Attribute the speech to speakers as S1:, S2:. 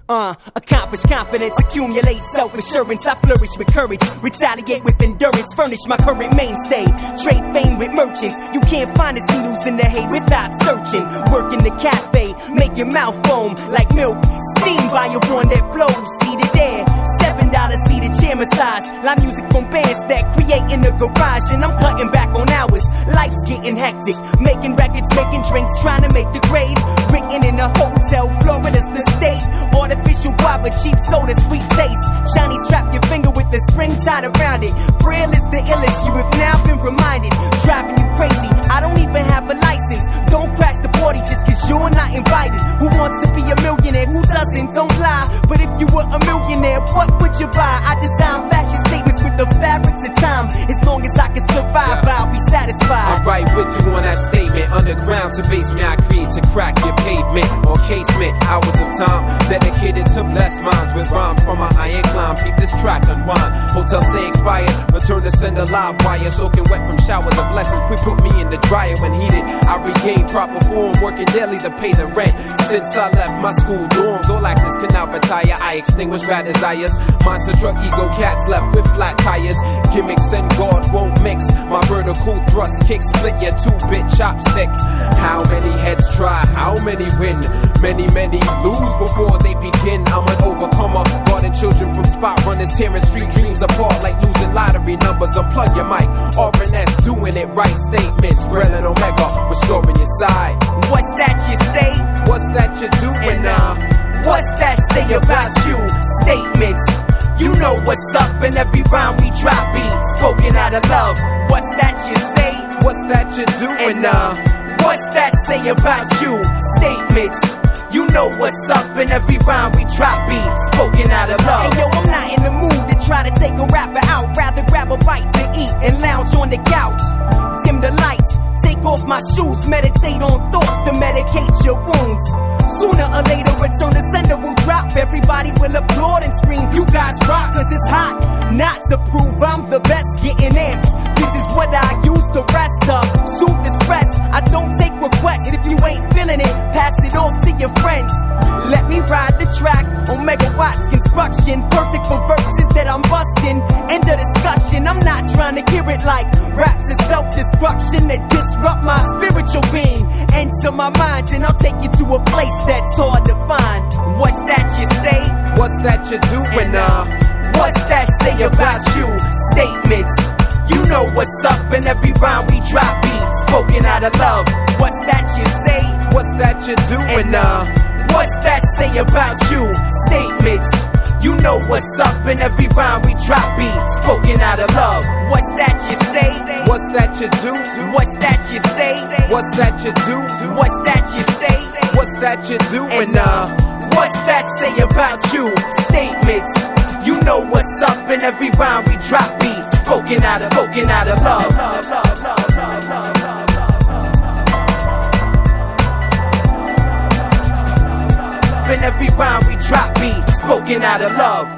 S1: Accomplish confidence, accumulate self-assurance. I flourish with courage, retaliate with endurance. Furnish my current mainstay, trade fame with merchants. You can't find us needles in the hay without searching. Work in the cafe, make your mouth foam like milk. Steamed by a one that blows, seated there. $7 seated chair massage. Live music from bands that create in the garage. And I'm cutting back on hours. Life's getting hectic. Making records, making drinks, trying to make the grade. Written in a hotel, Florida's the state. Artificial guava, cheap soda, sweet taste. Shiny strap your finger with the spring tied around it. Braille is the illest, you have now been reminded. Driving you crazy, I don't even have a license. Don't crash the party just cause you're not invited. Who wants to be a millionaire? Who doesn't? Don't lie. But if you were a millionaire, what would you buy? I design fashion statements with the fabrics of time. As long as I can survive, I'll be satisfied.
S2: I'm right with you on that statement. Underground to basement, I create to crack your pavement or casement. Hours of time dedicated to bless minds with rhymes from my iron climb. Keep this track unwind. Hotel say expired. Return to send a live wire. Soaking wet from showers of blessing. We put me in the dryer when heated. I regain proper form. Working daily to pay the rent. Since I left my school dorms, all actors can now retire. I extinguish bad desires. Monster truck ego cats left with flat tires. Gimmicks and God won't mix. My vertical thrust kick split your 2-bit chopstick. How many heads try? How many win? Many lose before they begin. I'm an overcomer, guarding children from spot runners, tearing street dreams apart like losing lottery numbers. Unplug your mic, RNS doing it right. Statements, Grell and Omega, restoring your side.
S1: What's that you say?
S2: What's that you doing now?
S1: What's that say about you? Statements. You know what's up in every rhyme we drop beat, spoken out of love. What's that you say?
S2: What's that you doing now?
S1: What's that say about you? Statements. You know what's up in every rhyme we drop beat, spoken out of love. Hey yo, I'm not in the mood to try to take a rapper out. Rather grab a bite to eat and lounge on the couch. Dim the lights, take off my shoes, meditate on thoughts to medicate your wounds. Sooner or later, return to sender will drop. Everybody will applaud and scream, you guys rock, cause it's hot. Not to prove I'm the best, getting amped. This is what I use to rest up, soothe the stress. I don't take requests. If you ain't feeling it, pass it off to your friends. Let me ride the track on megawatts construction. Perfect for verses that I'm busting. End of discussion, I'm not trying to hear it like raps is self-destruction that disrupt my spiritual being. Enter my mind and I'll take you to a place that's hard to find. What's that you say?
S2: What's that you doing now?
S1: What's that say about you? Statements. You know what's up in every rhyme we drop beat, spoken out of love. What's that you say?
S2: What's that you doing now?
S1: What's that say about you? Statements. You know what's up in every rhyme we drop beat, spoken out of love. What's that you say?
S2: What's that you do?
S1: What's that you say?
S2: What's that you do?
S1: What's that you say?
S2: What's that you doing now?
S1: What's that say about you? Statements. You know what's up in every rhyme we drop beat, spoken out of love. In every rhyme we drop beat, spoken out of love.